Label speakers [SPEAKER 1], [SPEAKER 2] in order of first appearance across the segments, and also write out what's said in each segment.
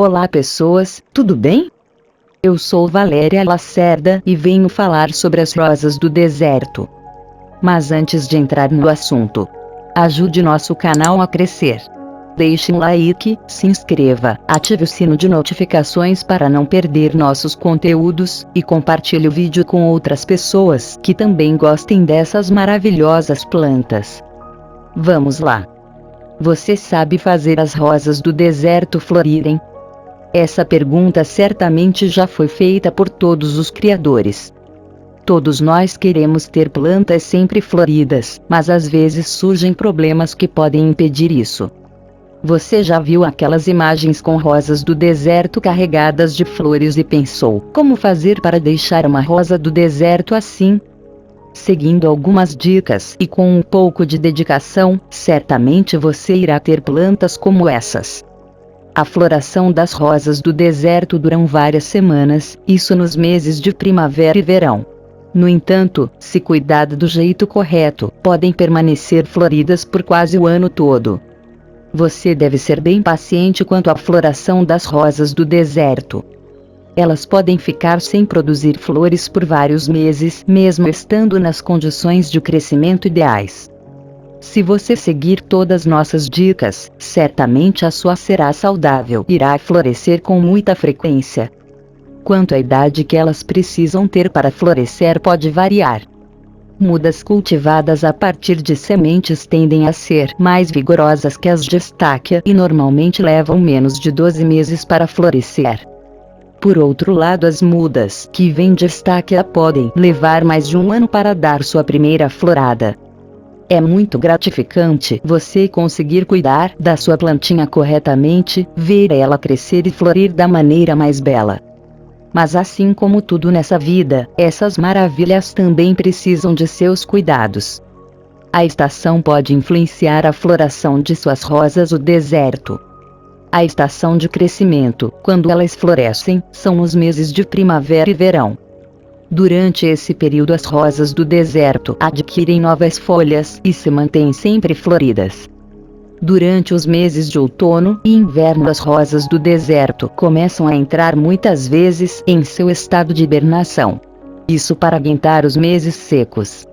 [SPEAKER 1] Olá pessoas, tudo bem? Eu sou Valéria Lacerda e venho falar sobre as rosas do deserto. Mas antes de entrar no assunto, ajude nosso canal a crescer. Deixe um like, se inscreva, ative o sino de notificações para não perder nossos conteúdos, e compartilhe o vídeo com outras pessoas que também gostem dessas maravilhosas plantas. Vamos lá! Você sabe fazer as rosas do deserto florirem? Essa pergunta certamente já foi feita por todos os criadores. Todos nós queremos ter plantas sempre floridas, mas às vezes surgem problemas que podem impedir isso. Você já viu aquelas imagens com rosas do deserto carregadas de flores e pensou: como fazer para deixar uma rosa do deserto assim? Seguindo algumas dicas e com um pouco de dedicação, certamente você irá ter plantas como essas. A floração das rosas do deserto dura várias semanas, isso nos meses de primavera e verão. No entanto, se cuidado do jeito correto, podem permanecer floridas por quase o ano todo. Você deve ser bem paciente quanto à floração das rosas do deserto. Elas podem ficar sem produzir flores por vários meses, mesmo estando nas condições de crescimento ideais. Se você seguir todas nossas dicas, certamente a sua será saudável e irá florescer com muita frequência. Quanto à idade que elas precisam ter para florescer pode variar. Mudas cultivadas a partir de sementes tendem a ser mais vigorosas que as de estáquia e normalmente levam menos de 12 meses para florescer. Por outro lado, as mudas que vêm de estáquia podem levar mais de um ano para dar sua primeira florada. É muito gratificante você conseguir cuidar da sua plantinha corretamente, ver ela crescer e florir da maneira mais bela. Mas assim como tudo nessa vida, essas maravilhas também precisam de seus cuidados. A estação pode influenciar a floração de suas rosas do deserto. A estação de crescimento, quando elas florescem, são os meses de primavera e verão. Durante esse período as rosas do deserto adquirem novas folhas e se mantêm sempre floridas. Durante os meses de outono e inverno as rosas do deserto começam a entrar muitas vezes em seu estado de hibernação. Isso para aguentar os meses secos.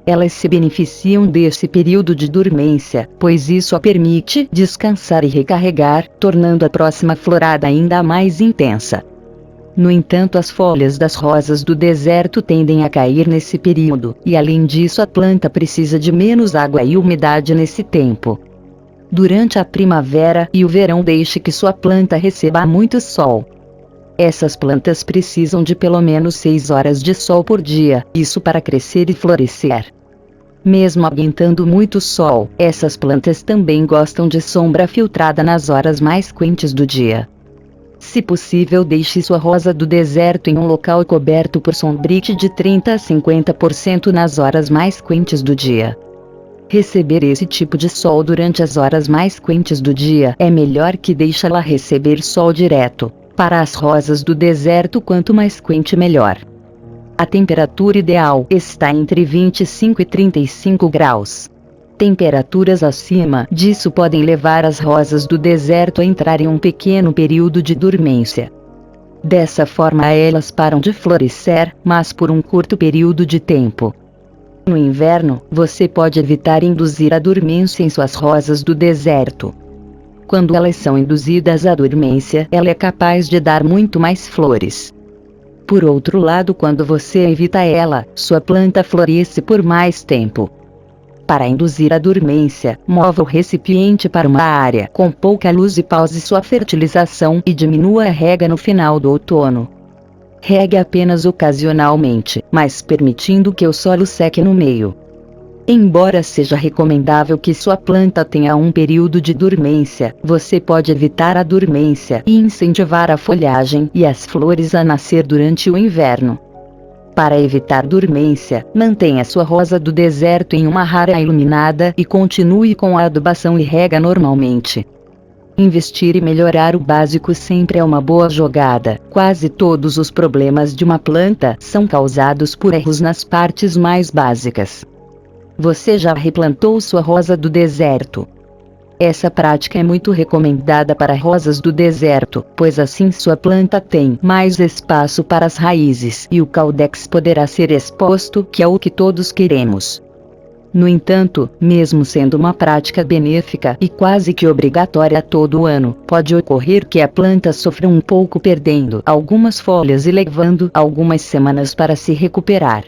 [SPEAKER 1] Elas se beneficiam desse período de dormência, pois isso a permite descansar e recarregar, tornando a próxima florada ainda mais intensa. No entanto, as folhas das rosas do deserto tendem a cair nesse período, e além disso a planta precisa de menos água e umidade nesse tempo. Durante a primavera e o verão deixe que sua planta receba muito sol. Essas plantas precisam de pelo menos 6 horas de sol por dia, isso para crescer e florescer. Mesmo aguentando muito sol, essas plantas também gostam de sombra filtrada nas horas mais quentes do dia. Se possível, deixe sua rosa do deserto em um local coberto por sombrite de 30 a 50% nas horas mais quentes do dia. Receber esse tipo de sol durante as horas mais quentes do dia é melhor que deixá-la receber sol direto. Para as rosas do deserto, quanto mais quente melhor. A temperatura ideal está entre 25 e 35 graus. Temperaturas acima disso podem levar as rosas do deserto a entrar em um pequeno período de dormência. Dessa forma elas param de florescer, mas por um curto período de tempo. No inverno, você pode evitar induzir a dormência em suas rosas do deserto. Quando elas são induzidas à dormência, ela é capaz de dar muito mais flores. Por outro lado, quando você evita ela, sua planta floresce por mais tempo. Para induzir a dormência, mova o recipiente para uma área com pouca luz e pause sua fertilização e diminua a rega no final do outono. Regue apenas ocasionalmente, mas permitindo que o solo seque no meio. Embora seja recomendável que sua planta tenha um período de dormência, você pode evitar a dormência e incentivar a folhagem e as flores a nascer durante o inverno. Para evitar dormência, mantenha sua rosa do deserto em uma área iluminada e continue com a adubação e rega normalmente. Investir e melhorar o básico sempre é uma boa jogada. Quase todos os problemas de uma planta são causados por erros nas partes mais básicas. Você já replantou sua rosa do deserto? Essa prática é muito recomendada para rosas do deserto, pois assim sua planta tem mais espaço para as raízes e o caudex poderá ser exposto, que é o que todos queremos. No entanto, mesmo sendo uma prática benéfica e quase que obrigatória todo ano, pode ocorrer que a planta sofra um pouco perdendo algumas folhas e levando algumas semanas para se recuperar.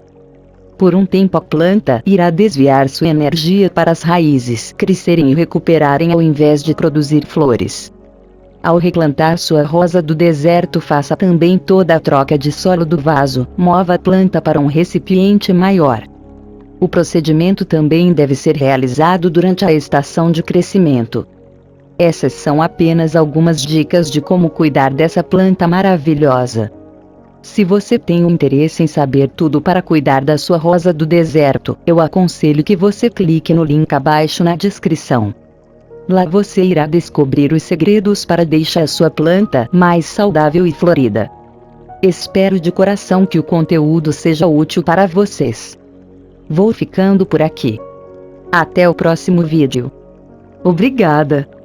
[SPEAKER 1] Por um tempo a planta irá desviar sua energia para as raízes crescerem e recuperarem ao invés de produzir flores. Ao replantar sua rosa do deserto, faça também toda a troca de solo do vaso, mova a planta para um recipiente maior. O procedimento também deve ser realizado durante a estação de crescimento. Essas são apenas algumas dicas de como cuidar dessa planta maravilhosa. Se você tem um interesse em saber tudo para cuidar da sua rosa do deserto, eu aconselho que você clique no link abaixo na descrição. Lá você irá descobrir os segredos para deixar a sua planta mais saudável e florida. Espero de coração que o conteúdo seja útil para vocês. Vou ficando por aqui. Até o próximo vídeo. Obrigada!